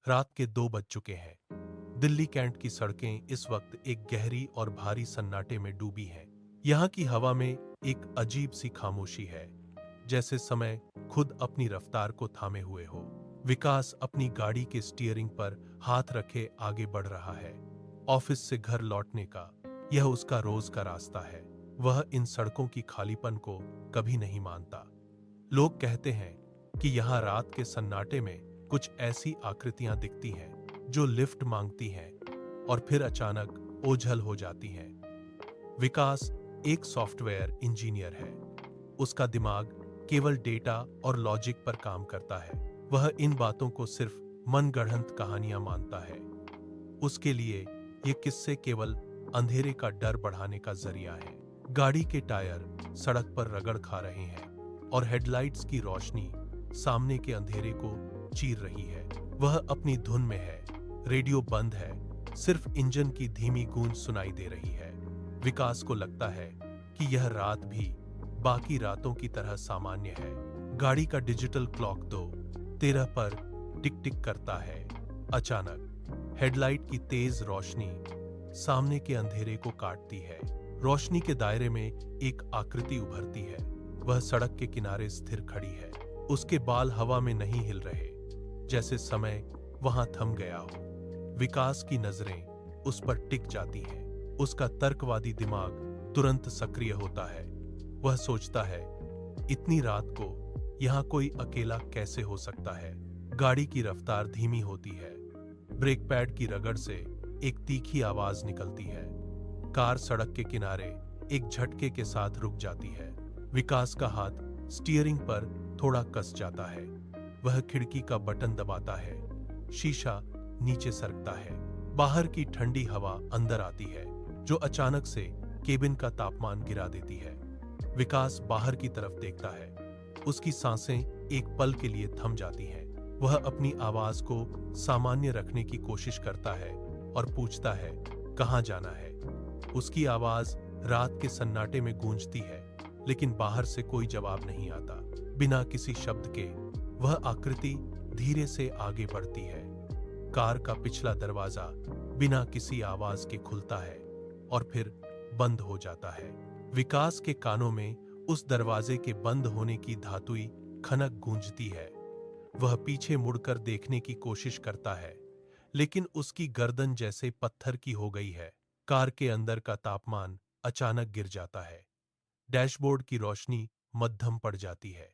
रात के 2 बज चुके हैं। दिल्ली कैंट की सड़कें इस वक्त एक गहरी और भारी सन्नाटे में डूबी हैं। यहाँ की हवा में एक अजीब सी खामोशी है, जैसे समय खुद अपनी रफ्तार को थामे हुए हो। विकास अपनी गाड़ी के स्टीयरिंग पर हाथ रखे आगे बढ़ रहा है। ऑफिस से घर लौटने का यह उसका रोज का रास्ता है। वह इन सड़कों की खालीपन को कभी नहीं मानता। लोग कहते हैं कि यहाँ रात के सन्नाटे में कुछ ऐसी आकृतियां दिखती हैं जो लिफ्ट मांगती हैं और फिर अचानक ओझल हो जाती हैं। विकास एक सॉफ्टवेयर इंजीनियर है। उसका दिमाग केवल डेटा और लॉजिक पर काम करता है। वह इन बातों को सिर्फ मनगढ़ंत कहानियां मानता है। उसके लिए ये किस्से केवल अंधेरे का डर बढ़ाने का जरिया है। गाड़ी के टायर सड़क पर रगड़ खा रहे हैं और हेडलाइट्स की रोशनी सामने के अंधेरे को चीर रही है। वह अपनी धुन में है, रेडियो बंद है, सिर्फ इंजन की धीमी गूंज सुनाई दे रही है। विकास को लगता है कि यह रात भी बाकी रातों की तरह सामान्य है। गाड़ी का डिजिटल क्लॉक 2:13 पर टिक टिक करता है। अचानक हेडलाइट की तेज रोशनी सामने के अंधेरे को काटती है। रोशनी के दायरे में एक आकृति उभरती है। वह सड़क के किनारे स्थिर खड़ी है। उसके बाल हवा में नहीं हिल रहे, जैसे समय वहां थम गया हो। विकास की नजरें उस पर टिक जाती हैं। उसका तर्कवादी दिमाग तुरंत सक्रिय होता है। वह सोचता है, इतनी रात को यहां कोई अकेला कैसे हो सकता है। गाड़ी की रफ्तार धीमी होती है। ब्रेक पैड की रगड़ से एक तीखी आवाज निकलती है। कार सड़क के किनारे एक झटके के साथ रुक जाती है। विकास का हाथ स्टीयरिंग पर थोड़ा कस जाता है। वह खिड़की का बटन दबाता है। शीशा नीचे सरकता है। बाहर की ठंडी हवा अंदर आती है, जो अचानक से केबिन का तापमान गिरा देती है। विकास बाहर की तरफ देखता है। उसकी सांसें एक पल के लिए थम जाती हैं। वह अपनी आवाज को सामान्य रखने की कोशिश करता है और पूछता है, कहां जाना है। उसकी आवाज रात के सन्नाटे में गूंजती है, लेकिन बाहर से कोई जवाब नहीं आता। बिना किसी शब्द के वह आकृति धीरे से आगे बढ़ती है। कार का पिछला दरवाजा बिना किसी आवाज के खुलता है और फिर बंद हो जाता है। विकास के कानों में उस दरवाजे के बंद होने की धातुई खनक गूंजती है। वह पीछे मुड़कर देखने की कोशिश करता है, लेकिन उसकी गर्दन जैसे पत्थर की हो गई है। कार के अंदर का तापमान अचानक गिर जाता है। डैशबोर्ड की रोशनी मध्यम पड़ जाती है।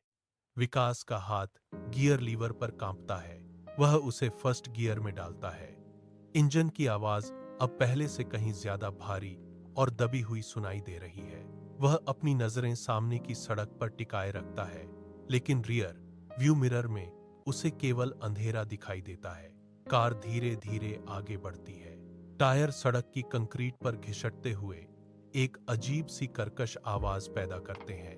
विकास का हाथ गियर लीवर पर कांपता है। वह उसे फर्स्ट गियर में डालता है। इंजन की आवाज अब पहले से कहीं ज्यादा भारी और दबी हुई सुनाई दे रही है। वह अपनी नजरें सामने की सड़क पर टिकाए रखता है, लेकिन रियर व्यू मिरर में उसे केवल अंधेरा दिखाई देता है। कार धीरे धीरे आगे बढ़ती है। टायर सड़क की कंक्रीट पर घिसटते हुए एक अजीब सी कर्कश आवाज पैदा करते हैं।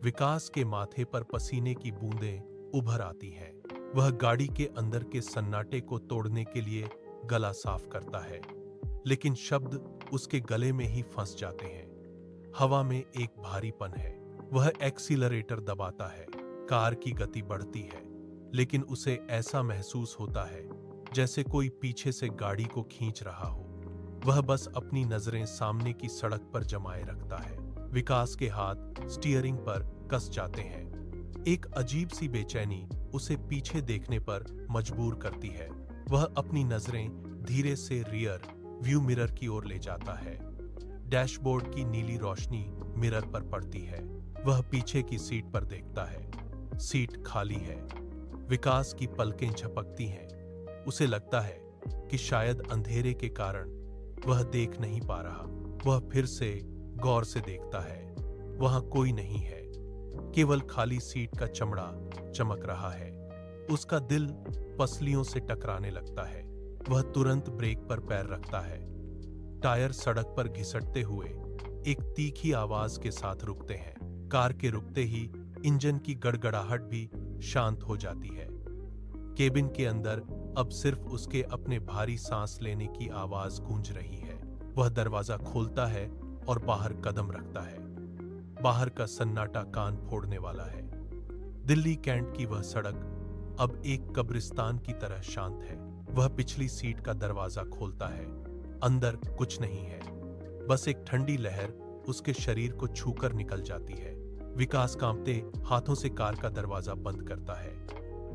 विकास के माथे पर पसीने की बूंदें उभर आती हैं। वह गाड़ी के अंदर के सन्नाटे को तोड़ने के लिए गला साफ करता है, लेकिन शब्द उसके गले में ही फंस जाते हैं। हवा में एक भारीपन है। वह एक्सीलरेटर दबाता है। कार की गति बढ़ती है, लेकिन उसे ऐसा महसूस होता है जैसे कोई पीछे से गाड़ी को खींच रहा हो। वह बस अपनी नजरें सामने की सड़क पर जमाए रखता है। विकास के हाथ स्टीयरिंग पर कस जाते हैं। एक अजीब सी बेचैनी उसे पीछे देखने पर मजबूर करती है। वह अपनी नजरें धीरे से रियर व्यू मिरर की ओर ले जाता है। डैशबोर्ड की नीली रोशनी मिरर पर पड़ती है। वह पीछे की सीट पर देखता है। सीट खाली है। विकास की पलकें झपकती हैं। उसे लगता है कि शायद अंधेरे के कारण वह देख नहीं पा रहा। वह फिर से गौर से देखता है। वहां कोई नहीं है, केवल खाली सीट का चमड़ा चमक रहा है। उसका दिल पसलियों से टकराने लगता है। वह तुरंत ब्रेक पर पैर रखता है। टायर सड़क पर घिसटते हुए एक तीखी आवाज के साथ रुकते हैं। कार के रुकते ही इंजन की गड़गड़ाहट भी शांत हो जाती है। केबिन के अंदर अब सिर्फ उसके अपने भारी सांस लेने की आवाज गूंज रही है। वह दरवाजा खोलता है और बाहर कदम रखता है। बाहर का सन्नाटा कान फोड़ने वाला है। दिल्ली कैंट की वह सड़क अब एक कब्रिस्तान की तरह शांत है। वह पिछली सीट का दरवाजा खोलता है। अंदर कुछ नहीं है, बस एक ठंडी लहर उसके शरीर को छूकर निकल जाती है। विकास कांपते हाथों से कार का दरवाजा बंद करता है।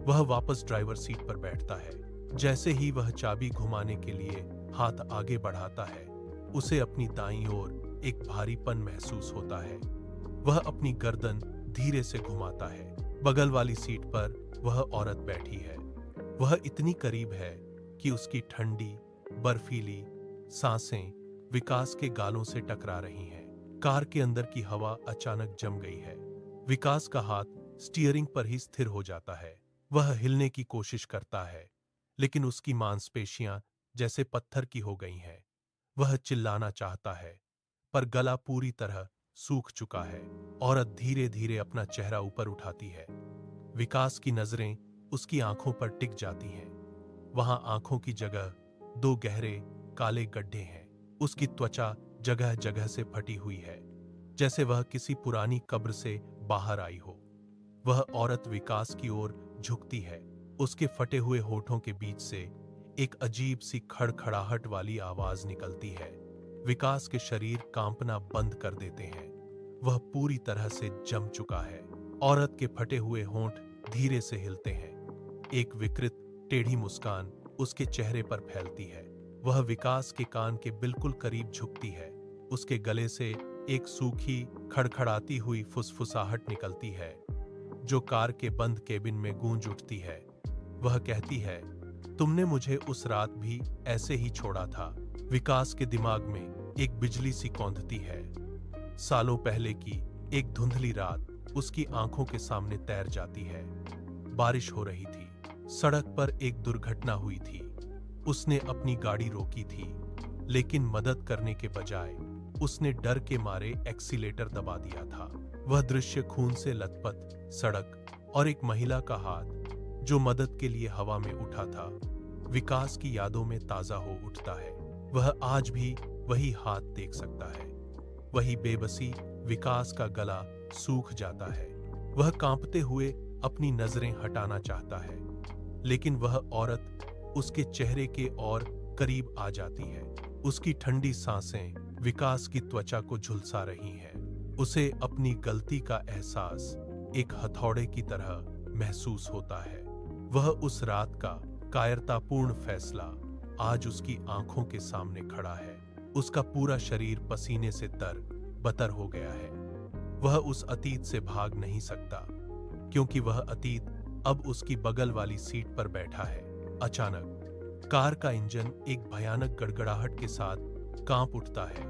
वह वापस ड्राइवर सीट पर बैठता है। जैसे ही वह चाबी घुमाने के लिए हाथ आगे बढ़ाता है, उसे अपनी दाईं ओर एक भारीपन महसूस होता है। वह अपनी गर्दन धीरे से घुमाता है। बगल वाली सीट पर वह औरत बैठी है। वह इतनी करीब है कि उसकी ठंडी, बर्फीली सांसें विकास के गालों से टकरा रही हैं। कार के अंदर की हवा अचानक जम गई है। विकास का हाथ स्टीयरिंग पर ही स्थिर हो जाता है। वह हिलने की कोशिश करता है, लेकिन उसकी मांसपेशियां जैसे पत्थर की हो गई हैं। वह चिल्लाना चाहता है, पर गला पूरी तरह सूख चुका है। औरत धीरे धीरे अपना चेहरा ऊपर उठाती है। विकास की नजरें उसकी आंखों पर टिक जाती हैं। वहां आंखों की जगह दो गहरे काले गड्ढे हैं। उसकी त्वचा जगह जगह से फटी हुई है, जैसे वह किसी पुरानी कब्र से बाहर आई हो। वह औरत विकास की ओर झुकती है। उसके फटे हुए होठों के बीच से एक अजीब सी खड़खड़ाहट वाली आवाज निकलती है। विकास के शरीर कांपना बंद कर देते हैं। वह पूरी तरह से जम चुका है। औरत के फटे हुए होंठ धीरे से हिलते हैं। एक विकृत टेढ़ी मुस्कान उसके चेहरे पर फैलती है। वह विकास के कान के बिल्कुल करीब झुकती है। उसके गले से एक सूखी, खड़खड़ाती हुई फुसफुसाहट निकलती है, जो कार के बंद केबिन में गूंज उठती है। वह कहती है, तुमने मुझे उस रात भी ऐसे ही छोड़ा था। विकास के दिमाग में एक बिजली सी कौंधती है। सालों पहले की एक धुंधली रात उसकी आंखों के सामने तैर जाती है। बारिश हो रही थी। सड़क पर एक दुर्घटना हुई थी। उसने अपनी गाड़ी रोकी थी, लेकिन मदद करने के बजाय उसने डर के मारे एक्सीलेटर दबा दिया था। वह दृश्य खून से लथपथ सड़क और एक महिला का हाथ जो मदद के लिए हवा में उठा था, विकास की यादों में ताजा हो उठता है। वह आज भी वही हाथ देख सकता है। वही बेबसी। विकास का गला सूख जाता है। वह कांपते हुए अपनी नजरें हटाना चाहता है, लेकिन वह औरत उसके चेहरे के और करीब आ जाती है। उसकी ठंडी सांसें विकास की त्वचा को झुलसा रही हैं। उसे अपनी गलती का एहसास एक हथौड़े की तरह महसूस होता है। वह उस रात का कायरतापूर्ण फैसला आज उसकी आंखों के सामने खड़ा है। उसका पूरा शरीर पसीने से तर-बतर हो गया है। वह उस अतीत से भाग नहीं सकता, क्योंकि वह अतीत अब उसकी बगल वाली सीट पर बैठा है। अचानक कार का इंजन एक भयानक गड़गड़ाहट के साथ कांप उठता है।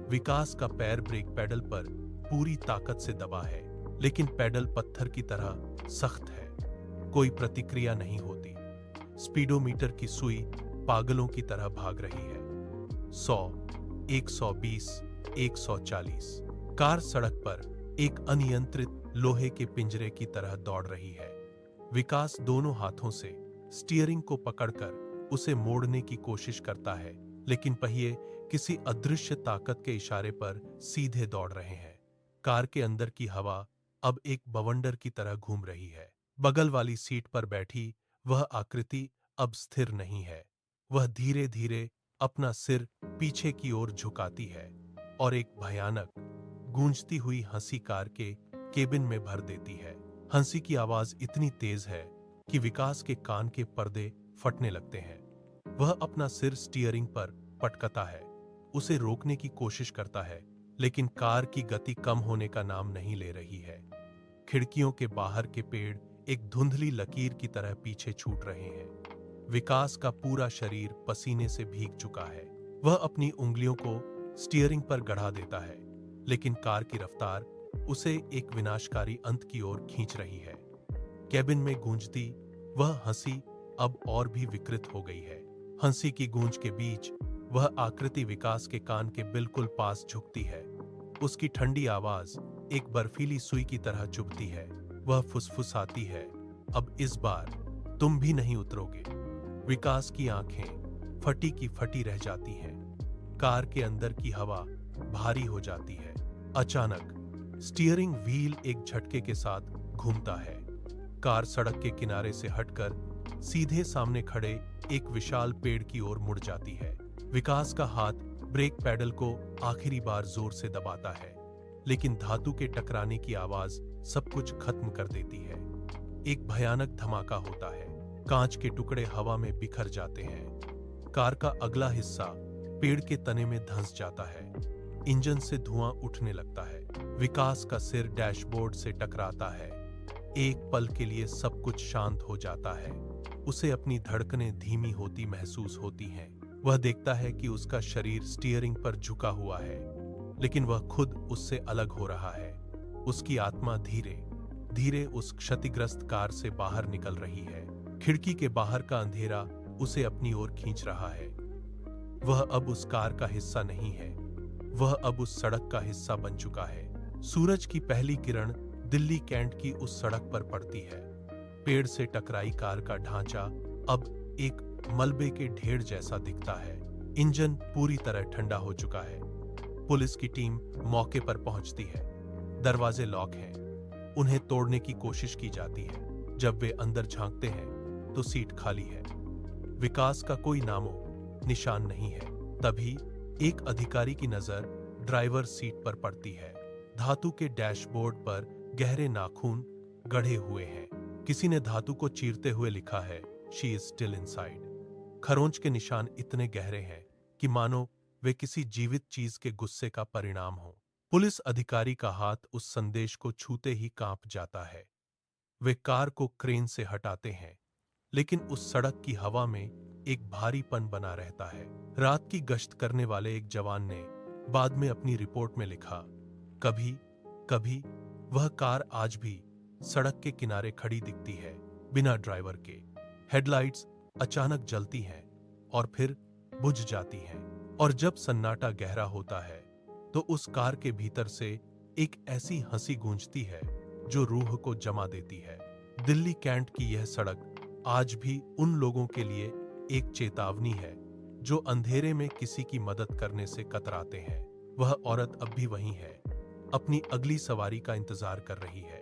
विकास का पैर ब्रेक पैडल पर पूरी ताकत से दबा है, लेकिन पैडल पत्थर की तरह सख्त है। कोई प्रतिक्रिया नहीं होती। स्पीडोमीटर की सुई पागलों की तरह भाग रही है। 100, 120, 140। कार सड़क पर एक अनियंत्रित लोहे के पिंजरे की तरह दौड़ रही है। विकास दोनों हाथों से स्टीयरिंग को पकड़कर उसे मोड़ने की कोशिश करता है, लेकिन पहिए किसी अदृश्य ताकत के इशारे पर सीधे दौड़ रहे हैं। कार के अंदर की हवा अब एक बवंडर की तरह घूम रही है। बगल वाली सीट पर बैठी वह आकृति अब स्थिर नहीं है। वह धीरे धीरे अपना सिर पीछे की ओर झुकाती है और एक भयानक गूंजती हुई हंसी कार के केबिन में भर देती है। हंसी की आवाज इतनी तेज है कि विकास के कान के पर्दे फटने लगते हैं। वह अपना सिर स्टीयरिंग पर पटकता है। उसे रोकने की कोशिश करता है, लेकिन कार की गति कम होने का नाम नहीं ले रही है। खिड़कियों के बाहर के पेड़ एक धुंधली लकीर की तरह पीछे छूट रहे हैं। विकास का पूरा शरीर पसीने से भीग चुका है। वह अपनी उंगलियों को स्टीयरिंग पर गड़ा देता है, लेकिन कार की रफ्तार उसे एक विनाशकारी अंत की ओर खींच रही है। केबिन में गूंजती वह हंसी अब और भी विकृत हो गई है। हंसी की गूंज के बीच वह आकृति विकास के कान के बिल्कुल पास झुकती है। उसकी ठंडी आवाज एक बर्फीली सुई की तरह चुभती है। वह फुसफुसाती है, अब इस बार तुम भी नहीं उतरोगे। विकास की आंखें फटी की फटी रह जाती हैं। कार के अंदर की हवा भारी हो जाती है। अचानक स्टीयरिंग व्हील एक झटके के साथ घूमता है। कार सड़क के किनारे से हटकर सीधे सामने खड़े एक विशाल पेड़ की ओर मुड़ जाती है। विकास का हाथ ब्रेक पैडल को आखिरी बार जोर से दबाता है, लेकिन धातु के टकराने की आवाज सब कुछ खत्म कर देती है। एक भयानक धमाका होता है, कांच के टुकड़े हवा में बिखर जाते हैं। कार का अगला हिस्सा पेड़ के तने में धंस जाता है। इंजन से धुआं उठने लगता है। विकास का सिर डैशबोर्ड से टकराता है। एक पल के लिए सब कुछ शांत हो जाता है। उसे अपनी धड़कनें धीमी होती महसूस होती हैं। वह देखता है कि उसका शरीर स्टीयरिंग पर झुका हुआ है, लेकिन वह खुद उससे अलग हो रहा है। उसकी आत्मा धीरे धीरे उस क्षतिग्रस्त कार से बाहर निकल रही है। खिड़की के बाहर का अंधेरा उसे अपनी ओर खींच रहा है। वह अब उस कार का हिस्सा नहीं है, वह अब उस सड़क का हिस्सा बन चुका है। सूरज की पहली किरण दिल्ली कैंट की उस सड़क पर पड़ती है। पेड़ से टकराई कार का ढांचा अब एक मलबे के ढेर जैसा दिखता है। इंजन पूरी तरह ठंडा हो चुका है। पुलिस की टीम मौके पर पहुंचती है। दरवाजे लॉक हैं। उन्हें तोड़ने की कोशिश की जाती है। जब वे अंदर झांकते हैं तो सीट खाली है। विकास का कोई नामो निशान नहीं है। तभी एक अधिकारी की नजर ड्राइवर सीट पर पड़ती है। धातु के डैशबोर्ड पर गहरे नाखून गढ़े हुए हैं। किसी ने धातु को चीरते हुए लिखा है, शी इज स्टिल इनसाइड। खरोंच के निशान इतने गहरे हैं कि मानो वे किसी जीवित चीज के गुस्से का परिणाम हो। पुलिस अधिकारी का हाथ उस संदेश को छूते ही कांप जाता है। वे कार को क्रेन से हटाते हैं, लेकिन उस सड़क की हवा में एक भारीपन बना रहता है। रात की गश्त करने वाले एक जवान ने बाद में अपनी रिपोर्ट में लिखा, कभी कभी वह कार आज भी सड़क के किनारे खड़ी दिखती है, बिना ड्राइवर के। हेडलाइट्स अचानक जलती हैं और फिर बुझ जाती हैं, और जब सन्नाटा गहरा होता है तो उस कार के भीतर से एक ऐसी हंसी गूंजती है जो रूह को जमा देती है। दिल्ली कैंट की यह सड़क आज भी उन लोगों के लिए एक चेतावनी है जो अंधेरे में किसी की मदद करने से कतराते हैं। वह औरत अब भी वहीं है, अपनी अगली सवारी का इंतजार कर रही है।